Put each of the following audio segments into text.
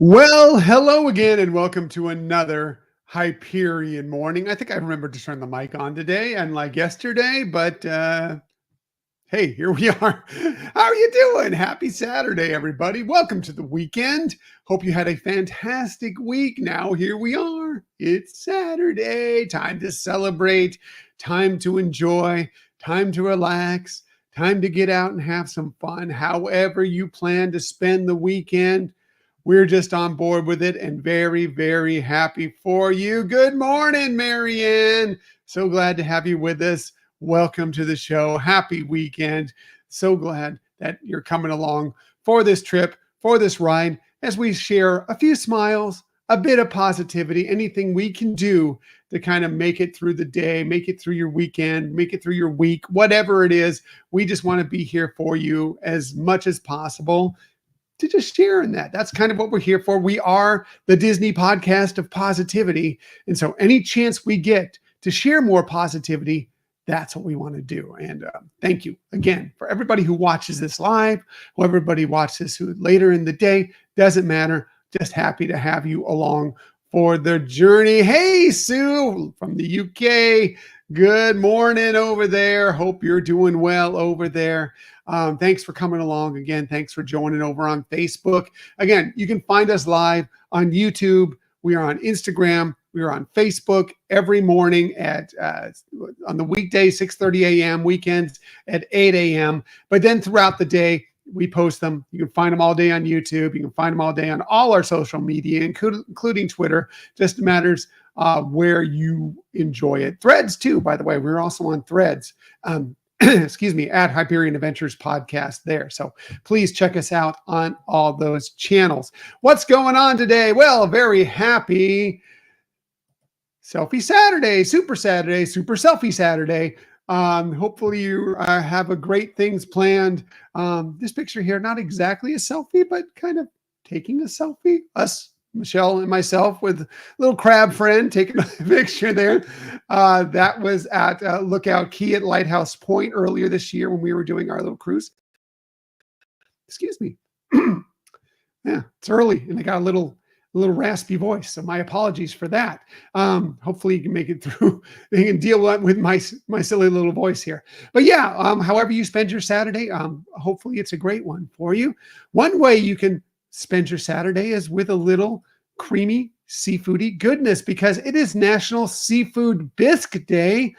Well, hello again, and welcome to another Hyperion morning. I think I remembered to turn the mic on today, unlike yesterday, but hey, here we are. How are you doing? Happy Saturday, everybody. Welcome to the weekend. Hope you had a fantastic week. Now, here we are. It's Saturday. Time to celebrate, time to enjoy, time to relax, time to get out and have some fun. However, you plan to spend the weekend, we're just on board with it and very, very happy for you. Good morning, Marianne. So glad to have you with us. Welcome to the show. Happy weekend. So glad that you're coming along for this trip, for this ride, as we share a few smiles, a bit of positivity, anything we can do to kind of make it through the day, make it through your weekend, make it through your week, whatever it is. We just want to be here for you as much as possible to just share in that. That's kind of what we're here for. We are the Disney podcast of positivity. And so any chance we get to share more positivity, that's what we want to do. And thank you again for everybody who watches this live, or everybody watches this who later in the day, doesn't matter. Just happy to have you along for the journey. Hey, Sue from the UK. Good morning over there. Hope you're doing well over there. Thanks for coming along again. Thanks for joining over on Facebook. Again, you can find us live on YouTube. We are on Instagram. We are on Facebook every morning at on the weekdays, 6:30 a.m., weekends at 8 a.m. But then throughout the day, we post them. You can find them all day on YouTube. You can find them all day on all our social media, including Twitter. Just matters where you enjoy it. Threads too, by the way. We're also on Threads. Excuse me, at Hyperion Adventures podcast there. So please check us out on all those channels. What's going on today? Well, very happy Selfie Saturday, Super Selfie Saturday. Hopefully you have a great things planned. This picture here, not exactly a selfie, but kind of taking a selfie. Us, Michelle and myself, with a little crab friend taking a picture there. That was at Lookout Key at Lighthouse Point earlier this year when we were doing our little cruise. Excuse me. Yeah, it's early and I got a little raspy voice, so my apologies for that. Hopefully you can make it through. You can deal with my silly little voice here. But yeah, however you spend your Saturday, hopefully it's a great one for you. One way you can spend your Saturday is with a little creamy seafoody goodness, because it is National Seafood Bisque Day.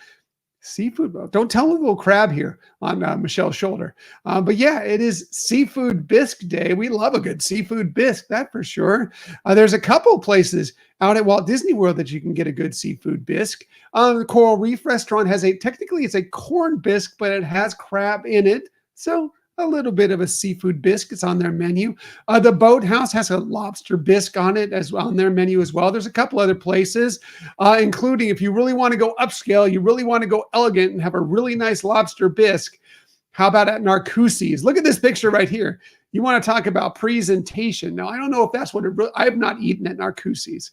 Seafood, don't tell a little crab here on Michelle's shoulder. But yeah, it is Seafood Bisque Day. We love a good seafood bisque, that for sure. There's a couple places out at Walt Disney World that you can get a good seafood bisque. The Coral Reef restaurant has technically it's a corn bisque, but it has crab in it. So a little bit of a seafood bisque. It's on their menu. The Boathouse has a lobster bisque on it as well, on their menu as well. There's a couple other places, including if you really want to go upscale, you really want to go elegant and have a really nice lobster bisque. How about at Narcoossee's? Look at this picture right here. You want to talk about presentation. Now, I don't know if that's what I have not eaten at Narcoossee's.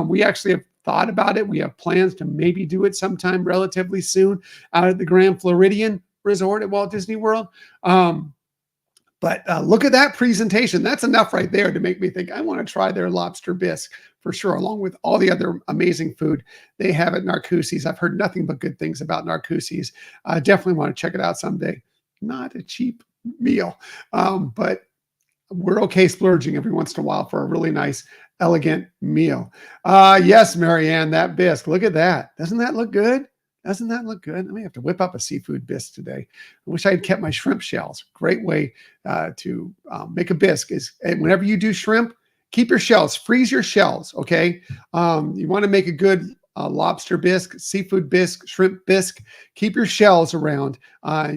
We actually have thought about it. We have plans to maybe do it sometime relatively soon out at the Grand Floridian Resort at Walt Disney World. But look at that presentation. That's enough right there to make me think I want to try their lobster bisque for sure, along with all the other amazing food they have at Narcoossee's. I've heard nothing but good things about Narcoossee's. I definitely want to check it out someday. Not a cheap meal, but we're okay splurging every once in a while for a really nice, elegant meal. Yes, Marianne, that bisque. Look at that. Doesn't that look good? Doesn't that look good? I may have to whip up a seafood bisque today. I wish I had kept my shrimp shells. Great way to make a bisque is whenever you do shrimp, keep your shells, freeze your shells, okay? You want to make a good lobster bisque, seafood bisque, shrimp bisque. Keep your shells around.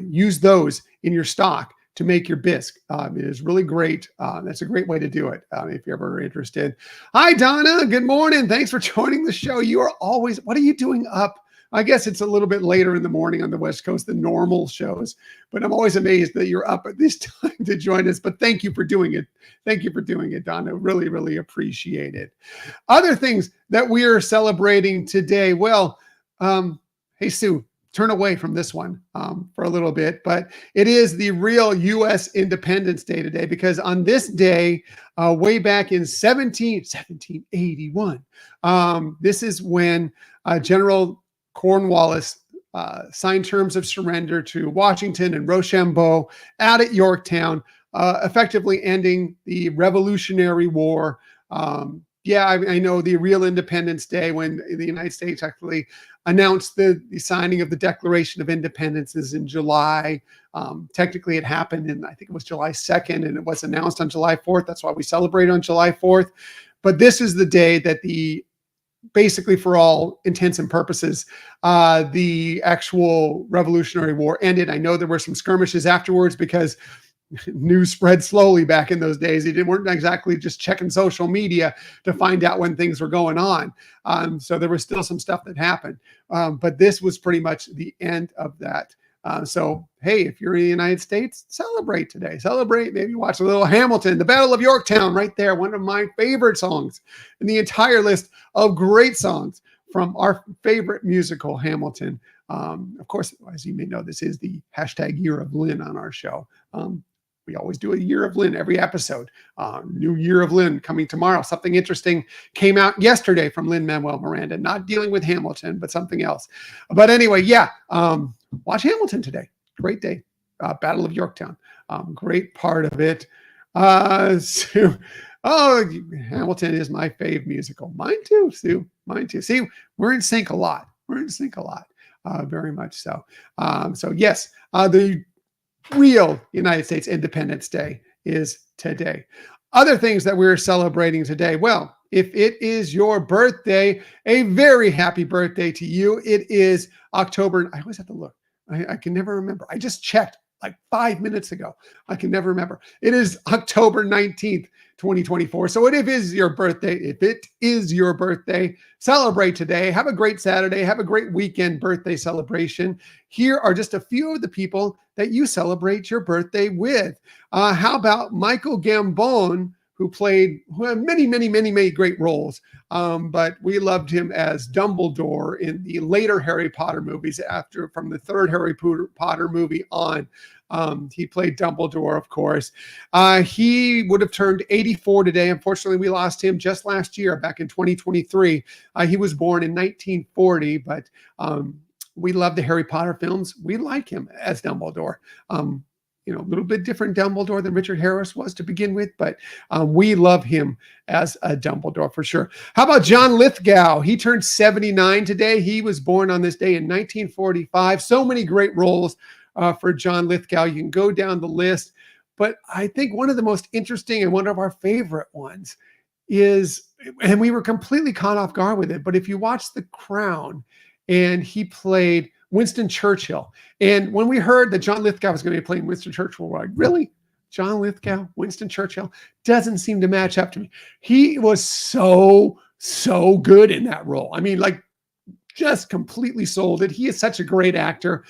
Use those in your stock to make your bisque. It is really great. That's a great way to do it if you're ever interested. Hi, Donna. Good morning. Thanks for joining the show. You are always, what are you doing up? I guess it's a little bit later in the morning on the West Coast than normal shows, but I'm always amazed that you're up at this time to join us. But thank you for doing it. Thank you for doing it, Donna. Really, really appreciate it. Other things that we are celebrating today. Well, hey, Sue, turn away from this one for a little bit, but it is the real U.S. Independence Day today, because on this day, way back in 1781, this is when General Cornwallis signed terms of surrender to Washington and Rochambeau out at Yorktown, effectively ending the Revolutionary War. Yeah, I know the real Independence Day, when the United States actually announced the signing of the Declaration of Independence, is in July. Technically, it happened in, I think it was July 2nd, and it was announced on July 4th. That's why we celebrate on July 4th. But this is the day that basically, for all intents and purposes, the actual Revolutionary War ended. I know there were some skirmishes afterwards, because news spread slowly back in those days. They weren't exactly just checking social media to find out when things were going on. So there was still some stuff that happened. But this was pretty much the end of that. So, hey, if you're in the United States, celebrate today. Celebrate, maybe watch a little Hamilton, the Battle of Yorktown, right there. One of my favorite songs in the entire list of great songs from our favorite musical, Hamilton. Of course, as you may know, this is the hashtag Year of Lynn on our show. We always do a Year of Lynn every episode. New Year of Lynn coming tomorrow. Something interesting came out yesterday from Lin-Manuel Miranda, not dealing with Hamilton, but something else. But anyway, yeah, watch Hamilton today. Great day. Battle of Yorktown. Great part of it. Sue. Oh, Hamilton is my fave musical. Mine too, Sue. Mine too. See, we're in sync a lot. Very much so. So yes, the real United States Independence Day is today. Other things that we're celebrating today. Well, if it is your birthday, a very happy birthday to you. It is October. I always have to look. I can never remember. I just checked like 5 minutes ago. I can never remember. It is October 19th, 2024. So if it is your birthday, celebrate today. Have a great Saturday. Have a great weekend birthday celebration. Here are just a few of the people that you celebrate your birthday with. How about Michael Gambon, who played many great roles. But we loved him as Dumbledore in the later Harry Potter movies, from the third Harry Potter movie on. He played Dumbledore, of course. He would have turned 84 today. Unfortunately, we lost him just last year, back in 2023. He was born in 1940, but we love the Harry Potter films. We like him as Dumbledore. A little bit different Dumbledore than Richard Harris was to begin with, but we love him as a Dumbledore for sure. How about John Lithgow? He turned 79 today. He was born on this day in 1945. So many great roles for John Lithgow. You can go down the list, but I think one of the most interesting and one of our favorite ones is, and we were completely caught off guard with it, but if you watch The Crown, and he played Winston Churchill. And when we heard that John Lithgow was going to be playing Winston Churchill, we're like, really? John Lithgow, Winston Churchill? Doesn't seem to match up to me. He was so good in that role. I mean, like, just completely sold it. He is such a great actor.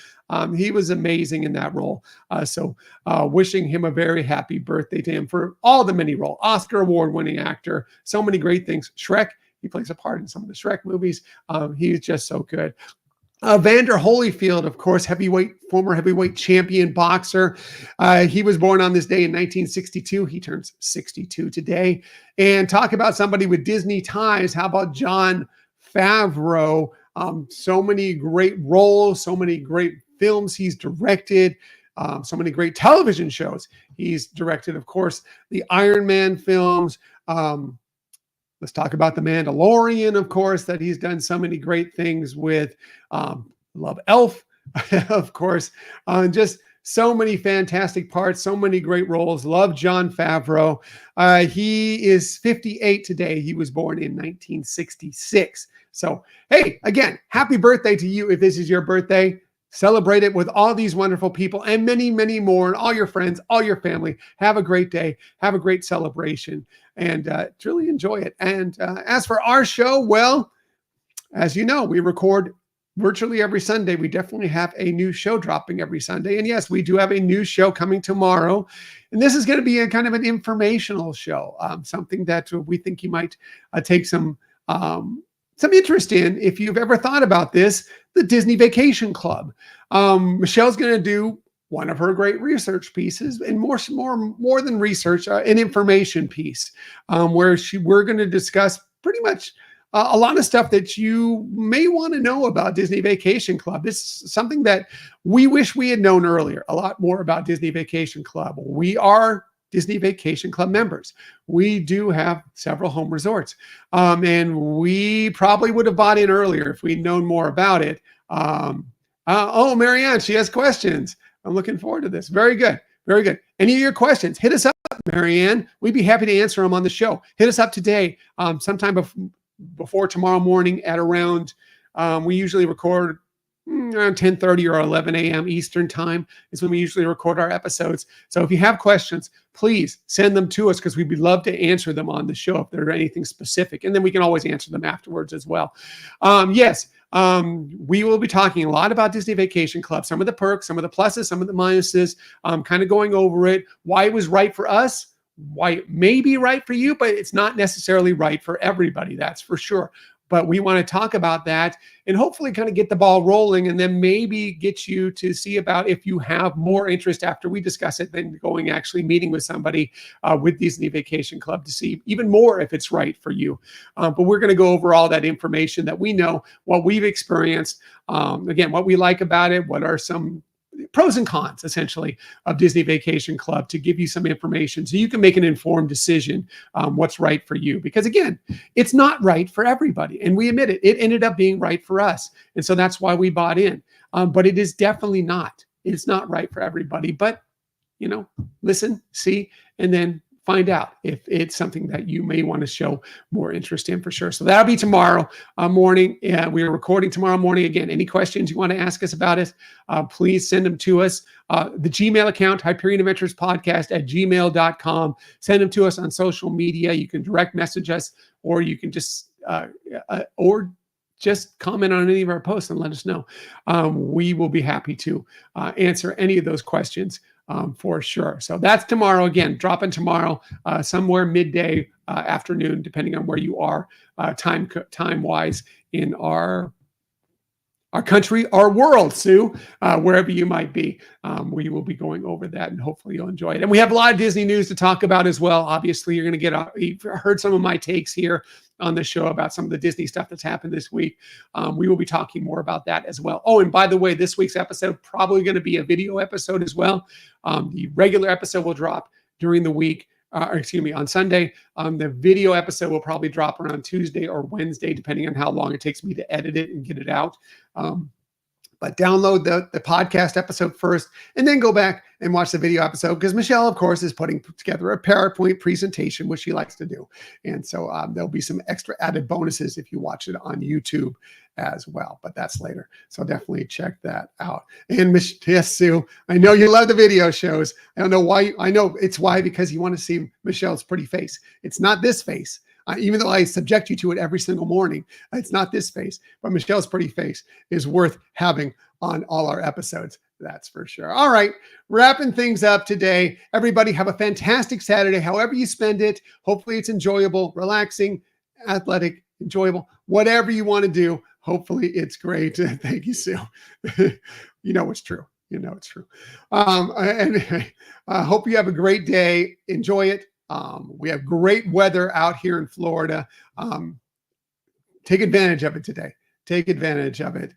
He was amazing in that role. So wishing him a very happy birthday to him for all the many roles. Oscar award-winning actor. So many great things. Shrek. He plays a part in some of the Shrek movies. He's just so good. Vander Holyfield, of course, former heavyweight champion boxer. He was born on this day in 1962. He turns 62 today. And talk about somebody with Disney ties. How about Jon Favreau? So many great roles, so many great films he's directed, so many great television shows he's directed. Of course, the Iron Man films. Let's talk about The Mandalorian, of course, that he's done so many great things with. Love Elf, of course. Just so many fantastic parts, so many great roles. Love Jon Favreau. He is 58 today. He was born in 1966. So, hey, again, happy birthday to you if this is your birthday. Celebrate it with all these wonderful people and many more, and all your friends, all your family. Have a great day. Have a great celebration, and truly enjoy it. And as for our show, well, as you know, we record virtually every Sunday. We definitely have a new show dropping every Sunday. And yes, we do have a new show coming tomorrow. And this is going to be a kind of an informational show, something that we think you might take some some interest in, if you've ever thought about this, the Disney Vacation Club. Michelle's going to do one of her great research pieces, and more than research, an information piece, where we're going to discuss pretty much a lot of stuff that you may want to know about Disney Vacation Club. This is something that we wish we had known earlier, a lot more about Disney Vacation Club. We are Disney Vacation Club members. We do have several home resorts. And we probably would have bought in earlier if we'd known more about it. Oh, Marianne, she has questions. I'm looking forward to this. Very good. Very good. Any of your questions, hit us up, Marianne. We'd be happy to answer them on the show. Hit us up today, sometime before tomorrow morning at around, we usually record around 10:30 or 11 a.m. Eastern time is when we usually record our episodes. So if you have questions, please send them to us, because we'd love to answer them on the show if there's anything specific. And then we can always answer them afterwards as well. Yes, we will be talking a lot about Disney Vacation Club, some of the perks, some of the pluses, some of the minuses, kind of going over it, why it was right for us, why it may be right for you, but it's not necessarily right for everybody, that's for sure. But we want to talk about that and hopefully kind of get the ball rolling, and then maybe get you to see about if you have more interest after we discuss it than going actually meeting with somebody with Disney Vacation Club to see even more if it's right for you. But we're going to go over all that information that we know, what we've experienced, again, what we like about it, what are some pros and cons essentially of Disney Vacation Club, to give you some information so you can make an informed decision what's right for you. Because again, it's not right for everybody, and we admit it. It ended up being right for us, and so that's why we bought in. But it is definitely not. It's not right for everybody. But listen, see, and then find out if it's something that you may want to show more interest in, for sure. So that'll be tomorrow morning. We are recording tomorrow morning. Again, any questions you want to ask us about it, please send them to us. The Gmail account, Hyperion Adventures Podcast at gmail.com. Send them to us on social media. You can direct message us, or you can just comment on any of our posts and let us know. We will be happy to answer any of those questions for sure. So that's tomorrow. Again, dropping tomorrow, somewhere midday, afternoon, depending on where you are, time-wise in our country, our world, Sue, wherever you might be. We will be going over that, and hopefully you'll enjoy it. And we have a lot of Disney news to talk about as well. Obviously, you're going to you've heard some of my takes here on the show about some of the Disney stuff that's happened this week. We will be talking more about that as well. Oh, and by the way, this week's episode probably going to be a video episode as well. The regular episode will drop during the week. On Sunday. The video episode will probably drop around Tuesday or Wednesday, depending on how long it takes me to edit it and get it out. But download the podcast episode first, and then go back and watch the video episode, because Michelle, of course, is putting together a PowerPoint presentation, which she likes to do. And so there'll be some extra added bonuses if you watch it on YouTube as well, but that's later. So definitely check that out. And yes, Sue, I know you love the video shows. I don't know why. I know it's why, because you want to see Michelle's pretty face. It's not this face. Even though I subject you to it every single morning, it's not this face, but Michelle's pretty face is worth having on all our episodes. That's for sure. All right, wrapping things up today. Everybody have a fantastic Saturday, however you spend it. Hopefully it's enjoyable, relaxing, athletic, enjoyable, whatever you want to do. Hopefully it's great. Thank you, Sue. You know it's true. You know it's true. Anyway, I hope you have a great day. Enjoy it. We have great weather out here in Florida. Take advantage of it today. Take advantage of it.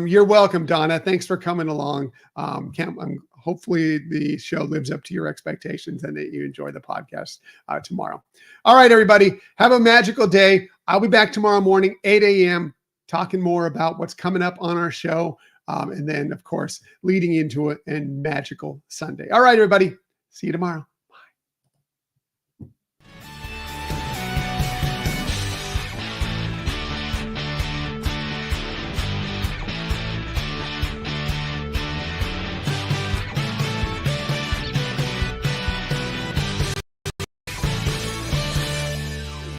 You're welcome, Donna. Thanks for coming along. Hopefully the show lives up to your expectations and that you enjoy the podcast tomorrow. All right, everybody. Have a magical day. I'll be back tomorrow morning, 8 a.m., talking more about what's coming up on our show. And then, of course, leading into it and magical Sunday. All right, everybody. See you tomorrow.